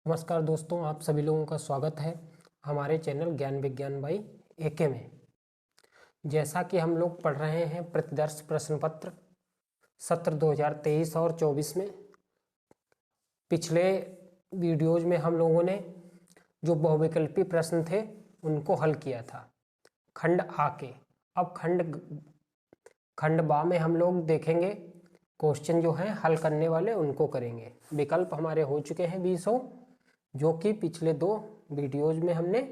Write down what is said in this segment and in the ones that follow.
नमस्कार दोस्तों, आप सभी लोगों का स्वागत है हमारे चैनल ज्ञान विज्ञान बाई एके में। जैसा कि हम लोग पढ़ रहे हैं प्रतिदर्श प्रश्न पत्र सत्र 2023 और 24 में। पिछले वीडियोज में हम लोगों ने जो बहुविकल्पी प्रश्न थे उनको हल किया था खंड आ के। अब खंड बा में हम लोग देखेंगे क्वेश्चन जो हैं हल करने वाले उनको करेंगे। विकल्प हमारे हो चुके हैं 20, जो कि पिछले 2 वीडियोज में हमने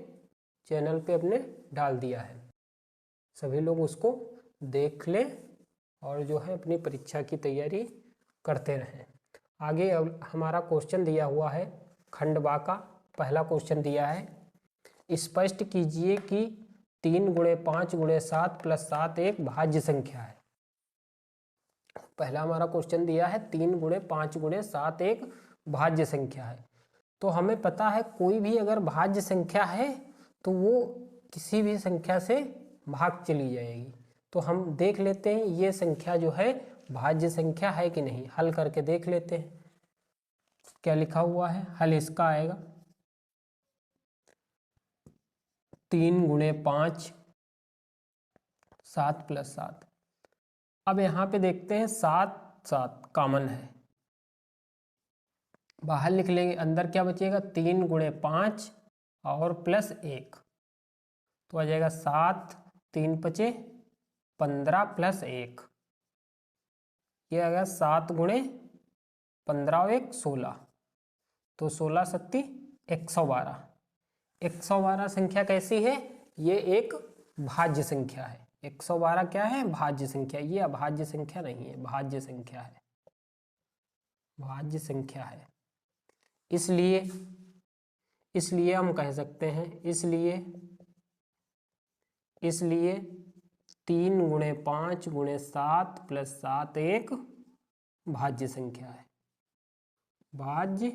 चैनल पे अपने डाल दिया है। सभी लोग उसको देख लें और जो है अपनी परीक्षा की तैयारी करते रहें। आगे अब हमारा क्वेश्चन दिया हुआ है खंड बा का। पहला क्वेश्चन दिया है, स्पष्ट कीजिए कि 3 गुणे 5 गुणे 7 प्लस 7 एक भाज्य संख्या है। पहला हमारा क्वेश्चन दिया है 3 गुणे 5 गुणे 7 एक भाज्य संख्या है। तो हमें पता है कोई भी अगर भाज्य संख्या है तो वो किसी भी संख्या से भाग चली जाएगी। तो हम देख लेते हैं ये संख्या जो है भाज्य संख्या है कि नहीं। हल करके देख लेते हैं क्या लिखा हुआ है। हल इसका आएगा 3 गुणे 5 7 प्लस 7। अब यहाँ पे देखते हैं 7 7 कॉमन है, बाहर लिख लेंगे। अंदर क्या बचेगा 3 गुणे 5 और प्लस 1, तो आ जाएगा 7 3 पचे 15 प्लस 1, ये आ गया 7 गुणे 15 और 1 16, तो 16 सत्ती 112। 112 संख्या कैसी है? ये एक भाज्य संख्या है। 112 क्या है? भाज्य संख्या। ये अभाज्य संख्या नहीं है, भाज्य संख्या है, भाज्य संख्या है। इसलिए हम कह सकते हैं इसलिए 3 गुणे 5 गुणे 7 प्लस 7 एक भाज्य संख्या है, भाज्य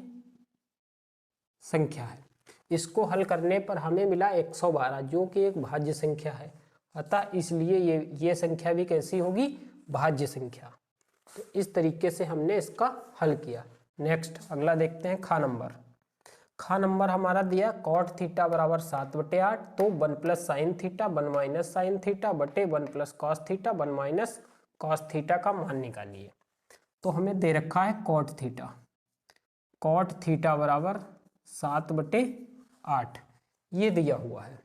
संख्या है। इसको हल करने पर हमें मिला 112, जो कि एक भाज्य संख्या है। अतः इसलिए ये संख्या भी कैसी होगी? भाज्य संख्या। तो इस तरीके से हमने इसका हल किया। नेक्स्ट अगला देखते हैं खा नंबर हमारा दिया कॉट थीटा बराबर 7/8, तो 1 plus sine theta 1 minus sine theta बटे 1 plus cos theta 1 minus cos theta का मान निकालिए। तो हमें दे रखा है कॉट थीटा बराबर 7/8 ये दिया हुआ है।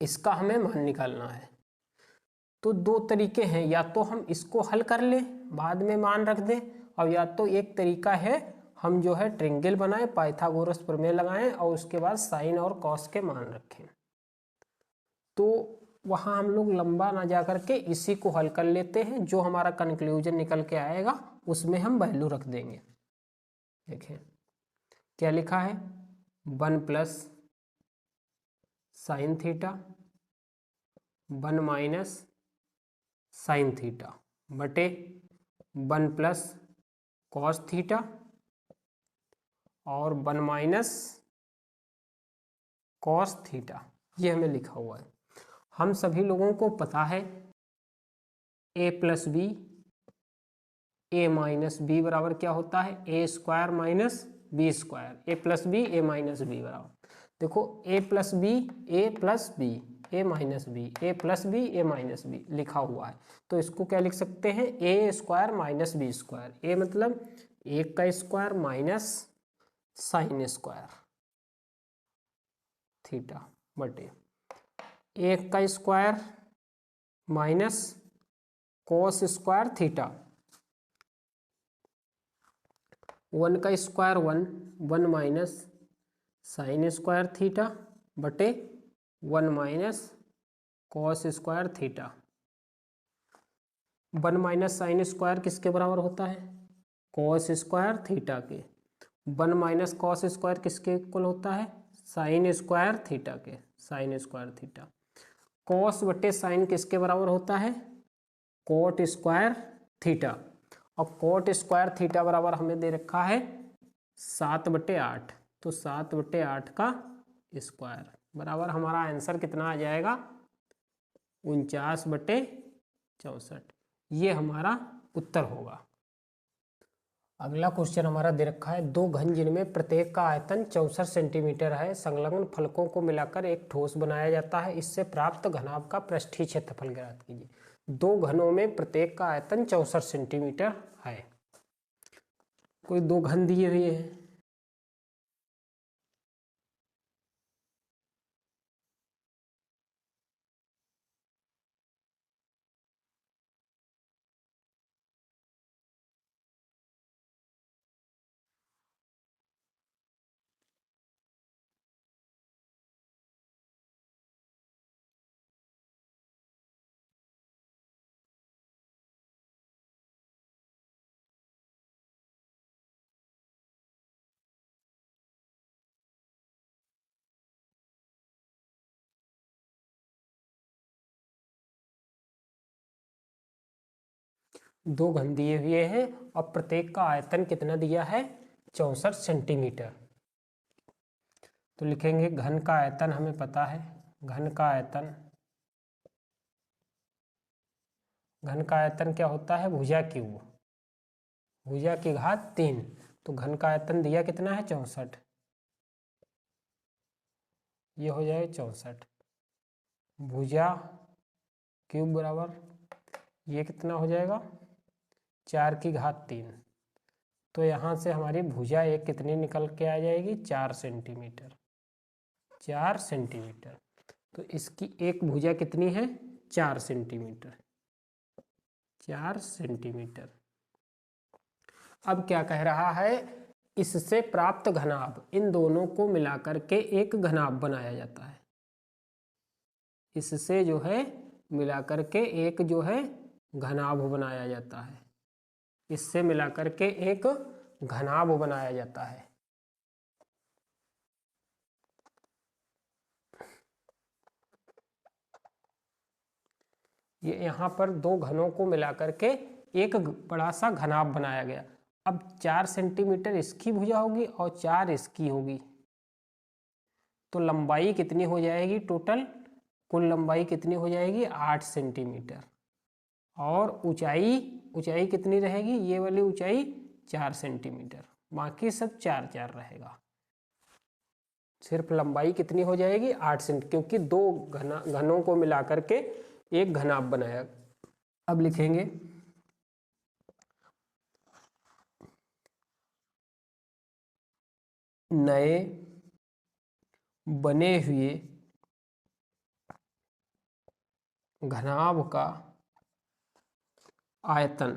इसका हमें मान निकालना है। तो 2 तरीके हैं, या तो हम इसको हल कर लें बाद में मान रख दें, और या तो एक तरीका है हम जो है ट्रायंगल बनाएं, पाइथागोरस प्रमेय लगाएं और उसके बाद साइन और कॉस के मान रखें। तो वहां हम लोग लंबा ना जा करके इसी को हल कर लेते हैं। जो हमारा कंक्लूजन निकल के आएगा उसमें हम वैल्यू रख देंगे। देखें क्या लिखा है, 1 plus sine theta 1 minus sine theta बटे 1 प्लस कॉस थीटा और 1 माइनस कॉस थीटा, ये हमें लिखा हुआ है। हम सभी लोगों को पता है a plus B A minus B बराबर क्या होता है? A square minus B square. A plus B A minus B बराबर, देखो A plus B A plus B A minus B A plus B A minus B लिखा हुआ है। तो इसको क्या लिख सकते हैं? A square minus B square. A मतलब 1 का square minus sine square theta बटे 1 का square minus cos square theta, 1 का square 1 minus sine square theta बटे 1 minus cos square theta. 1 minus sine square किसके बराबर होता है? कॉस स्क्वायर थीटा के। 1 माइनस कॉस स्क्वायर किसके इक्वल होता है? साइन स्क्वायर थीटा के, साइन स्क्वायर थीटा। कॉस बटे साइन किसके बराबर होता है? Coat square theta. और कोट स्क्वायर थीटा बराबर हमें दे रखा है 7/8, तो 7/8 का स्क्वायर बराबर हमारा आंसर कितना आ जाएगा? 49/64। ये हमारा उत्तर होगा। अगला क्वेश्चन हमारा दे रखा है, दो घन जिनमें प्रत्येक का आयतन 64 सेंटीमीटर है, संलग्न फलकों को मिलाकर एक ठोस बनाया जाता है, इससे प्राप्त घनाभ का पृष्ठीय क्षेत्रफल ज्ञात कीजिए। दो घनों में प्रत्येक का आयतन 64 सेंटीमीटर है। कोई दो घन दिए हुए हैं, दो घन दिए हुए हैं और प्रत्येक का आयतन कितना दिया है, 64 सेंटीमीटर। तो लिखेंगे घन का आयतन, हमें पता है घन का आयतन, घन का आयतन क्या होता है, भुजा क्यूब, भुजा की घात 3। तो घन का आयतन दिया कितना है, 64, ये हो जाए 64 भुजा क्यूब बराबर ये कितना हो जाएगा, 4 की घात 3। तो यहाँ से हमारी भुजा एक कितनी निकल के आ जाएगी, 4 सेंटीमीटर, 4 सेंटीमीटर। तो इसकी एक भुजा कितनी है, 4 सेंटीमीटर, 4 सेंटीमीटर। अब क्या कह रहा है, इससे प्राप्त घनाभ, इन दोनों को मिलाकर के एक घनाभ बनाया जाता है। इससे जो है मिलाकर के एक जो है घनाभ बनाया जाता है, इससे मिलाकर के एक घनाभ बनाया जाता है। ये यहाँ पर दो घनों को मिलाकर के एक बड़ा सा घनाभ बनाया गया। अब 4 सेंटीमीटर इसकी भुजा होगी और 4 इसकी होगी, तो लंबाई कितनी हो जाएगी, टोटल कुल लंबाई कितनी हो जाएगी, 8 सेंटीमीटर। और ऊंचाई, ऊंचाई कितनी रहेगी, ये वाली ऊंचाई 4 सेंटीमीटर, बाकी सब 4 4 रहेगा। सिर्फ लंबाई कितनी हो जाएगी, 8 सेंटीमीटर, क्योंकि दो घनों को मिलाकर के एक घनाभ बनाया। अब लिखेंगे नए बने हुए घनाभ का आयतन,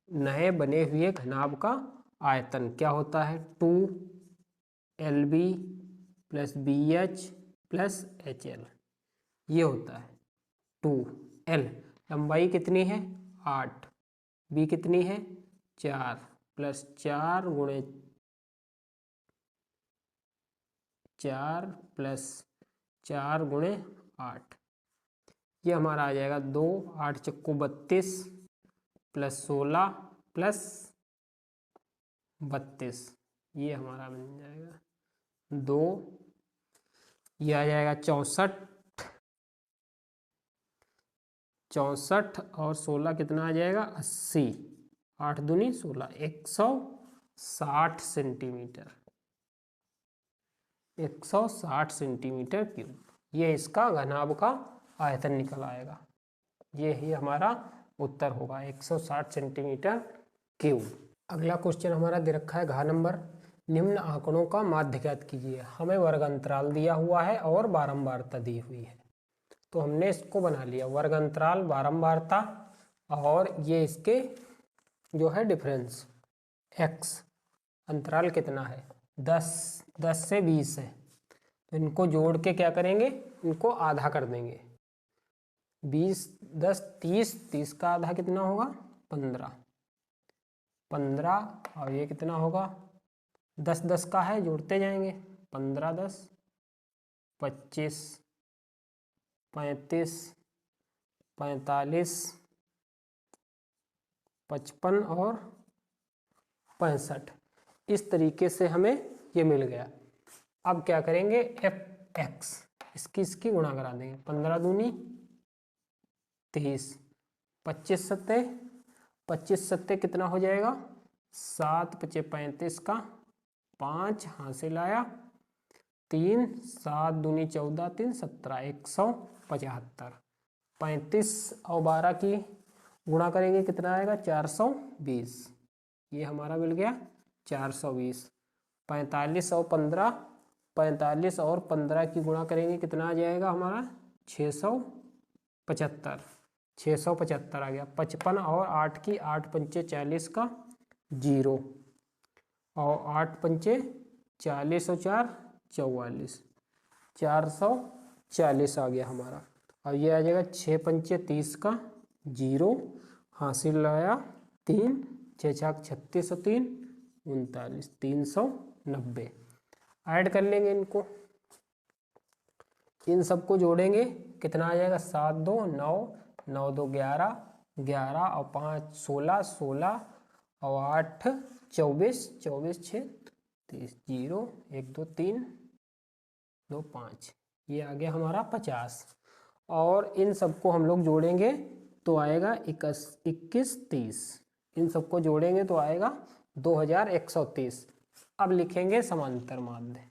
नए बने हुए घनाभ का आयतन क्या होता है, 2LB plus BH plus HL, ये होता है 2L। लंबाई कितनी है, 8, B कितनी है, 4 प्लस 4 गुणे 4 प्लस 4 गुणे 8, ये हमारा आ जाएगा 2, 8 चक्कू 32 प्लस 16 प्लस 32, ये हमारा बन जाएगा 2, ये आ जाएगा 64, 64 और 16 कितना आ जाएगा, 80, 8 दूनी 16, 160 सेंटीमीटर, 160 सेंटीमीटर क्यूब, ये इसका घनाभ का आयतन निकल आएगा। ये ही हमारा उत्तर होगा, 160 सेंटीमीटर क्यूब। अगला क्वेश्चन हमारा दे रखा है घ नंबर, निम्न आंकड़ों का माध्य ज्ञात कीजिए। हमें वर्ग अंतराल दिया हुआ है और बारंबारता दी हुई है, तो हमने इसको बना लिया, वर्ग अंतराल, बारंबारता, और ये इसके जो है डिफरेंस x। अंतराल कितना है, 10 से 20 है, तो इनको जोड़ के क्या करेंगे, इनको आधा कर देंगे। 20 10 30, 30 का आधा कितना होगा, 15, 15 और ये कितना होगा, 10 10 का है, जोड़ते जाएंगे, 15 10 25 35 45 55 और 65, इस तरीके से हमें ये मिल गया। अब क्या करेंगे, fx इसकी गुणा करा देंगे, 15 दूनी 30, 25 सत्ते 25 सत्ते कितना हो जाएगा, 7 पचे 35 का 5 हासिल आया 3, 7 दूनी 14, 3 17, 175। 35 और 12 की गुणा करेंगे कितना आएगा, 420। ये हमारा मिल गया 420। 45 और 15, 45 और 15 की गुणा करेंगे कितना आ जाएगा हमारा, 675। 675 आ गया। 55 और 8 की, 8 पंचे 40 का 0 और 8 पंचे 40 और 4 44, 440 आ गया हमारा। और ये आ जाएगा 6 पंचे 30 का 0 हासिल आया 3, 6 छाक 36 और 3 39, 390। ऐड कर लेंगे इनको, इन सबको जोड़ेंगे कितना आ जाएगा, 7 2 9, 9 2 11, 11 और 5 16, 16 और 8 24, 24 6 30, 0 1 2 3 2 5, ये आ गया हमारा 50। और इन सबको हम लोग जोड़ेंगे तो आएगा 21 30, इन सबको जोड़ेंगे तो आएगा 2130। अब लिखेंगे समांतर माध्य।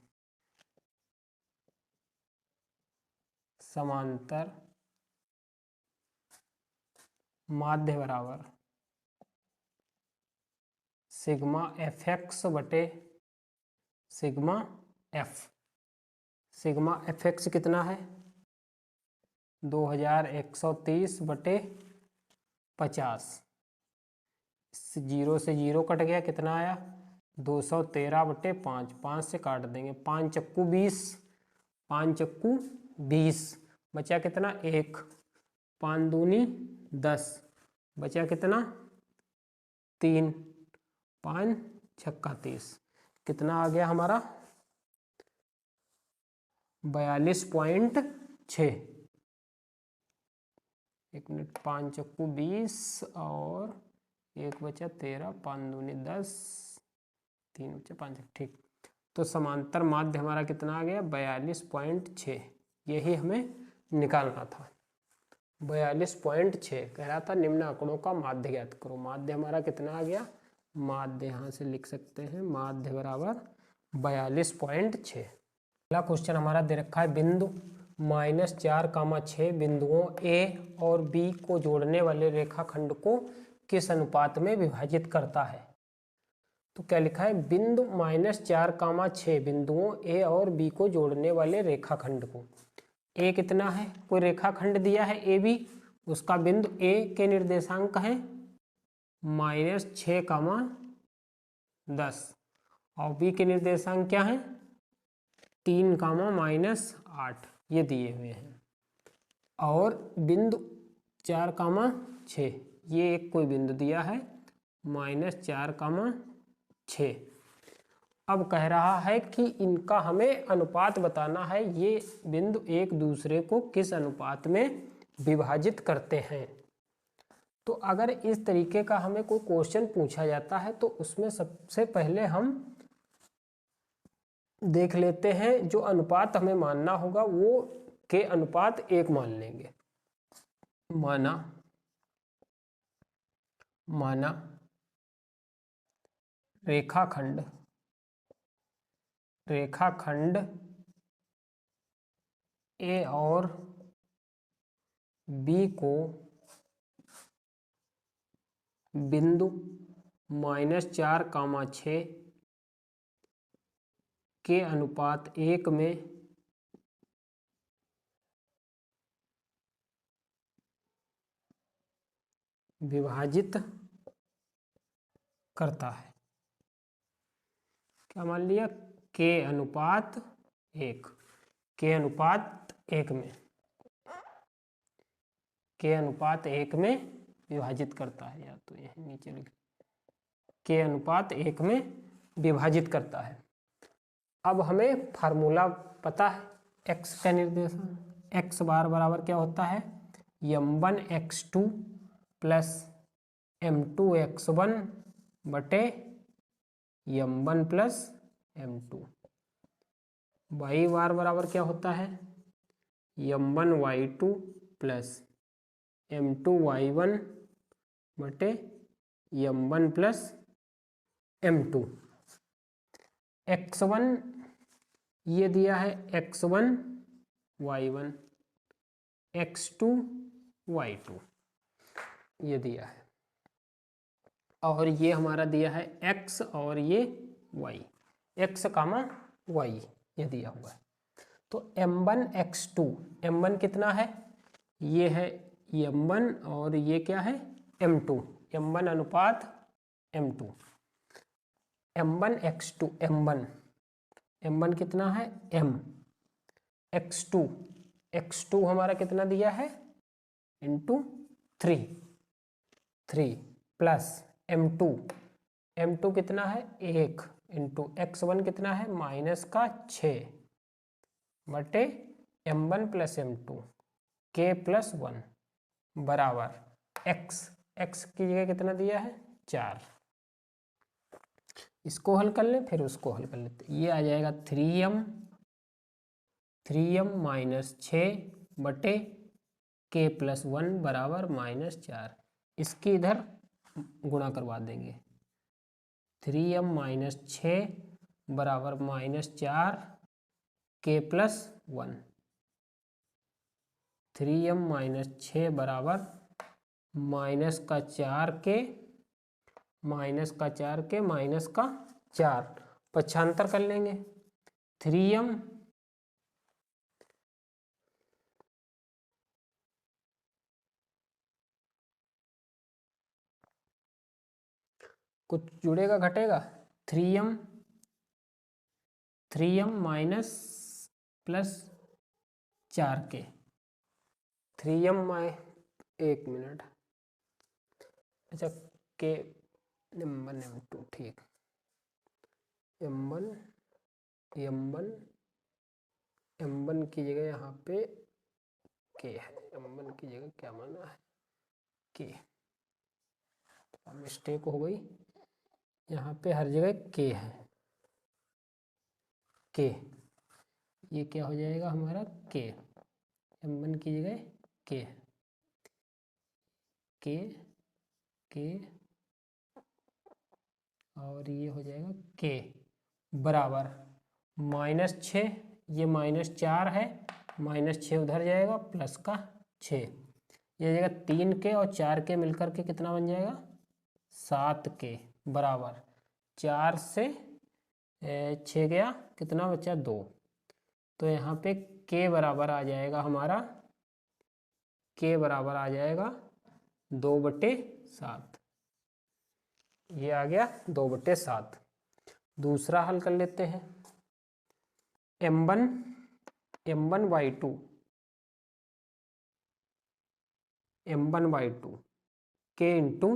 समांतर माध्य बराबर सिग्मा एफ एक्स बटे sigma F. Sigma F x कितना है, 2130 बटे 50। 0 से 0 कट गया, कितना आया, 213 बटे 5। 5 से काट देंगे, 5 चक्कू 20, 5 चक्कू 20, बचा कितना 1, 5 दूनी 10, बचा कितना 3, 5 छक्का 30, कितना आ गया हमारा 42.6। 1 मिनट, 5 चक्कू 20 और 1 बचा 13, 5 दूनी 10, 3 बचा 5, ठीक। तो समांतर माध्य हमारा कितना आ गया, 42.6। यही हमें निकालना था, 42.6। कह रहा था निम्न आंकड़ों का माध्य ज्ञात करो। माध्य हमारा कितना आ गया, माध्य यहाँ से लिख सकते हैं, माध्य बराबर 42.6। अगला क्वेश्चन हमारा दे रखा है, बिंदु -4, 6 बिंदुओं ए और बी को जोड़ने वाले रेखाखंड को किस अनुपात में विभाजित करता है। तो क्या लिखा है, बिंदु -4, 6 बिंदुओं ए और बी को जोड़ने वाले रेखाखंड को, ए कितना है, कोई रेखाखंड दिया है ए बी, उसका बिंदु ए के निर्देशांक है -6, 10 और बी के निर्देशांक क्या है 3, -8, ये दिए हुए हैं। और बिंदु 4, 6 ये एक कोई बिंदु दिया है -4, 6। अब कह रहा है कि इनका हमें अनुपात बताना है, ये बिंदु एक दूसरे को किस अनुपात में विभाजित करते हैं। तो अगर इस तरीके का हमें कोई क्वेश्चन पूछा जाता है तो उसमें सबसे पहले हम देख लेते हैं, जो अनुपात हमें मानना होगा वो के अनुपात 1 मान लेंगे। माना रेखाखंड ए और बी को बिंदु -4, 6 के अनुपात 1 में विभाजित करता है। क्या मान लिया, के अनुपात 1, के अनुपात 1 में, के अनुपात 1 में विभाजित करता है, या तो यही नीचे लिख, के अनुपात 1 में विभाजित करता है। अब हमें फार्मूला पता है, x का निर्देशन, x बार बराबर क्या होता है, m1 x2 plus m2 x1 बटे m1 प्लस m2। y बार बराबर क्या होता है, m1 y2 plus m2 y1 बटे m1 प्लस m2। x1 ये दिया है x1 y1, x2 y2 ये दिया है, और ये हमारा दिया है x और ये y, x कामा y ये दिया हुआ है। तो m1 x2, m1 कितना है, ये है m1 और ये क्या है m2, m1 अनुपात m2। m1 x2, m1 कितना है m, x2, x2 हमारा कितना दिया है इंटू 3 प्लस m2 कितना है 1 इंटू x1 कितना है -6 बटे m1 plus m2 k plus 1 बराबर x की जगह कितना दिया है 4। इसको हल कर ले फिर उसको हल कर लेते, ये आ जाएगा 3m माइनस 6 बटे k प्लस 1 बराबर -4। इसकी इधर गुणा करवा देंगे, 3m माइनस 6 बराबर -4 k प्लस 1, 3m माइनस 6 बराबर -4 के -4 पक्षांतर कर लेंगे। 3m कुछ जुड़ेगा घटेगा, 3m minus plus 4k, 3m एक मिनट, अच्छा के m1 m2 ठीक, m1 की जगह यहाँ पे k है, m1 की जगह क्या माना है k, मिस्टेक हो गई, यहाँ पे हर जगह k है, k ये क्या हो जाएगा हमारा k, m1 की जगह k और ये हो जाएगा k बराबर -6, ये -4 है, -6 उधर जाएगा प्लस का 6, ये जाएगा 3k और 4k मिलकर के कितना बन जाएगा 7k बराबर 4 से 6 गया कितना बचा 2, तो यहाँ पे k बराबर आ जाएगा हमारा, k बराबर आ जाएगा 2/7, ये आ गया 2/7। दूसरा हल कर लेते हैं, m1 y2 k into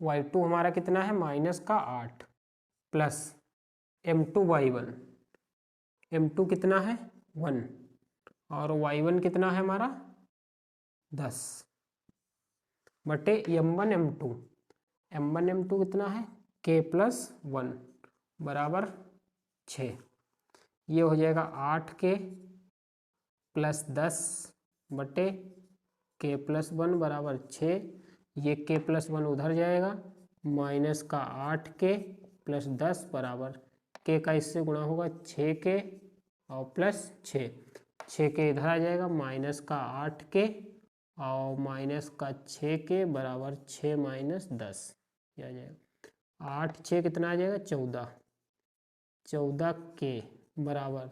y2 हमारा कितना है -8 प्लस m2 y1 कितना है 1 और y1 कितना है हमारा 10 बटे m1 m2 कितना है k प्लस 1 बराबर 6, ये हो जाएगा 8k प्लस 10 बटे k प्लस 1 बराबर 6, ये k प्लस 1 उधर जाएगा -8k प्लस 10 बराबर k का इससे गुणा होगा 6k और प्लस 6k इधर आ जाएगा -8k और -6k बराबर 6 - 10 ये आ जाएगा 8 6 कितना आ जाएगा 14k बराबर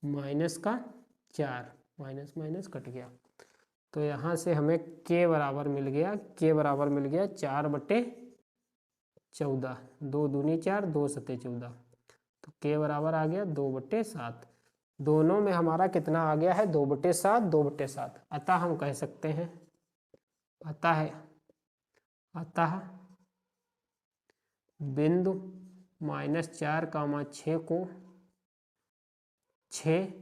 -4 माइनस कट गया, तो यहाँ से हमें k बराबर मिल गया 4/14, 2 दूनी 4 2 सते 14, तो k बराबर आ गया 2/7। दोनों में हमारा कितना आ गया है 2/7, अतः हम कह सकते हैं अतः बिंदु -4, 6 को 6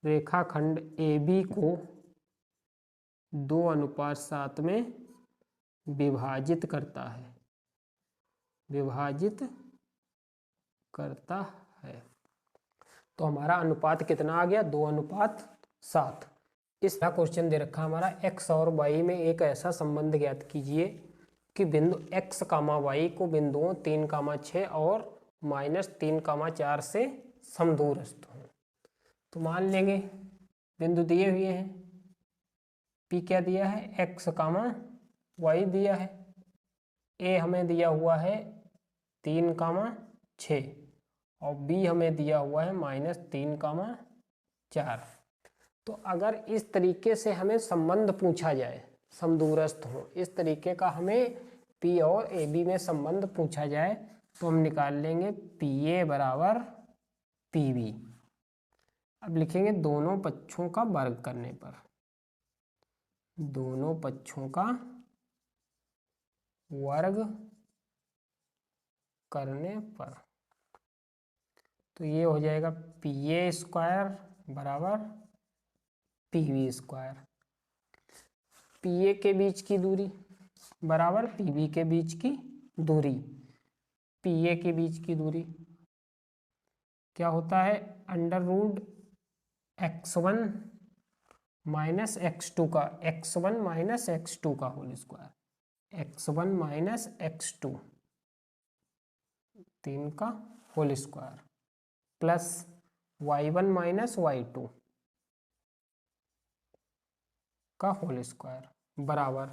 रेखाखंड AB को 2:7 में विभाजित करता है। तो हमारा अनुपात कितना आ गया 2:7। 7। इस क्वेश्चन दे रखा हमारा x और y में एक ऐसा संबंध ज्ञात कीजिए कि बिंदु x, y को बिंदुओं 3, 6 और -3, 4 से समदूरस्थ हों। तो मान लेंगे बिंदु दिए हुए हैं, P क्या दिया है, x, y दिया है, A हमें दिया हुआ है 3, 6 और B हमें दिया हुआ है -3, 4। तो अगर इस तरीके से हमें संबंध पूछा जाए, समदूरस्थ हो, इस तरीके का हमें P और AB में संबंध पूछा जाए तो हम निकाल लेंगे PA बराबर PB। अब लिखेंगे दोनों पक्षों का वर्ग करने पर, दोनों पक्षों का वर्ग करने पर, तो ये हो जाएगा PA स्क्वायर बराबर PB स्क्वायर। PA के बीच की दूरी बराबर PB के बीच की दूरी। PA के बीच की दूरी क्या होता है, √x1 माइनस x2 का, x1 माइनस x2 का whole square, x1 minus x2 3 का whole square plus y1 minus y2 का होल स्क्वायर बराबर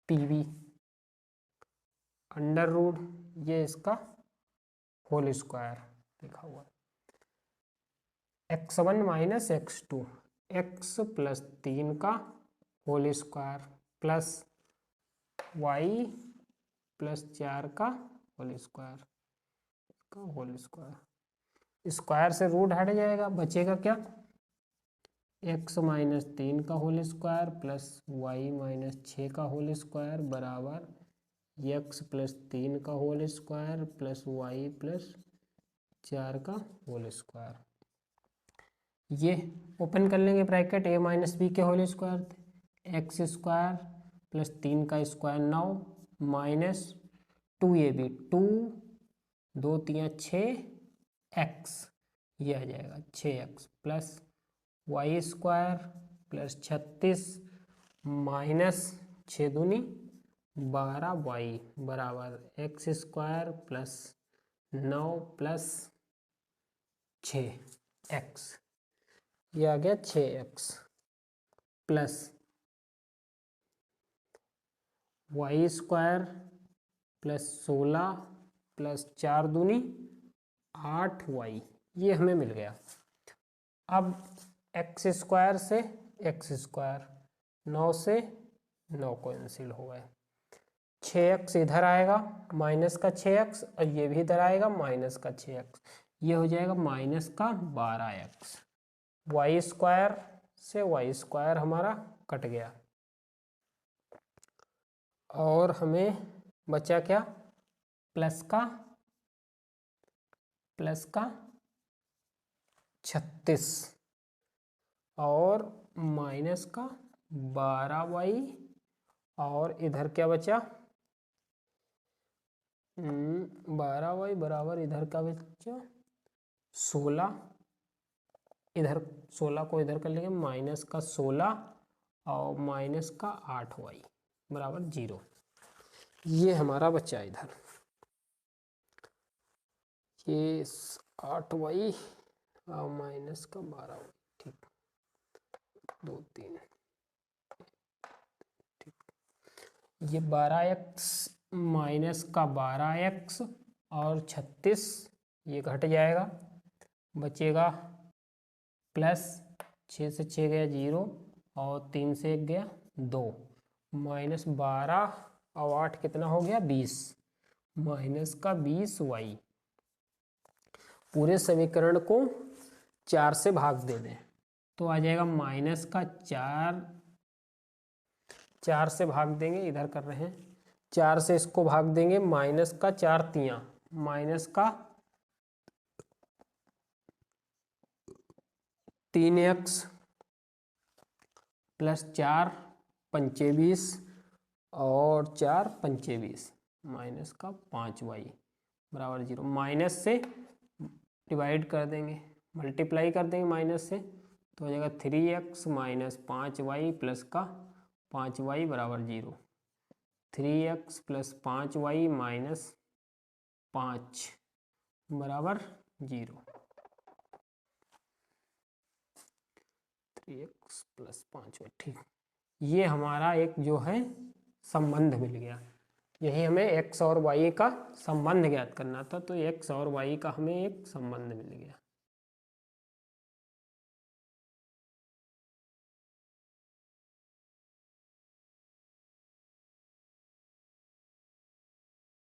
PB √ ये इसका होल स्क्वायर लिखा हुआ है, x1 minus x2, x plus 3 का whole square plus y plus 4 का होल स्क्वायर का होल स्क्वायर। स्क्वायर से रूट हट जाएगा, बचेगा क्या, x माइनस 3 का whole square plus y minus 6 का होल स्क्वायर बराबर x प्लस 3 का whole square plus y plus 4 का होल स्क्वायर। ये ओपन कर लेंगे ब्रैकेट, a माइनस बी के होल स्क्वायर थे, x स्क्वायर प्लस 3 का स्क्वायर 9 माइनस 2ab 2 2 3 6x, ये आ जाएगा 6x plus y square plus 36 minus 6 दूनी 12y बराबर x square plus 9 plus 6x, ये आ गया 6x plus y square plus 16 plus 4 दूनी 8y, ये हमें मिल गया। अब x स्क्वायर से x स्क्वायर 9 से 9 कैंसिल हो गए, 6x इधर आएगा माइनस का 6x और ये भी इधर आएगा माइनस का 6x, ये हो जाएगा माइनस का 12x। y स्क्वायर से y स्क्वायर हमारा कट गया और हमें बचा क्या, प्लस का 36 और माइनस का 12y और इधर क्या बचा, 12y बराबर इधर का बचा 16, इधर 16 को इधर कर लेंगे माइनस का 16 और माइनस का 8y बराबर 0, ये हमारा बचा इधर, ये 8y और माइनस का 12y, ठीक 2 3 ठीक, ये 12x माइनस का 12x और 36 ये घट जाएगा, बचेगा प्लस 6 से 6 गया 0 और 3 से 1 गया 2 माइनस 12 और 8 कितना हो गया 20 माइनस का 20y। पूरे समीकरण को 4 से भाग दे दें तो आ जाएगा माइनस का 4 से भाग देंगे, इधर कर रहे हैं 4 से इसको भाग देंगे, माइनस का 4 तियां माइनस का 3x प्लस 4 पंचे 20 और 4 पंचे 20 माइनस का 5y बराबर 0। माइनस से डिवाइड कर देंगे, मल्टीप्लाई कर देंगे माइनस से तो हो जाएगा 3x माइनस 5y प्लस का 5y बराबर 0। 3x प्लस 5y माइनस 5 बराबर 0। 3x प्लस 5y, ठीक। ये हमारा एक जो है संबंध मिल गया। यही हमें x और y का संबंध ज्ञात करना था, तो x और y का हमें एक संबंध मिल गया।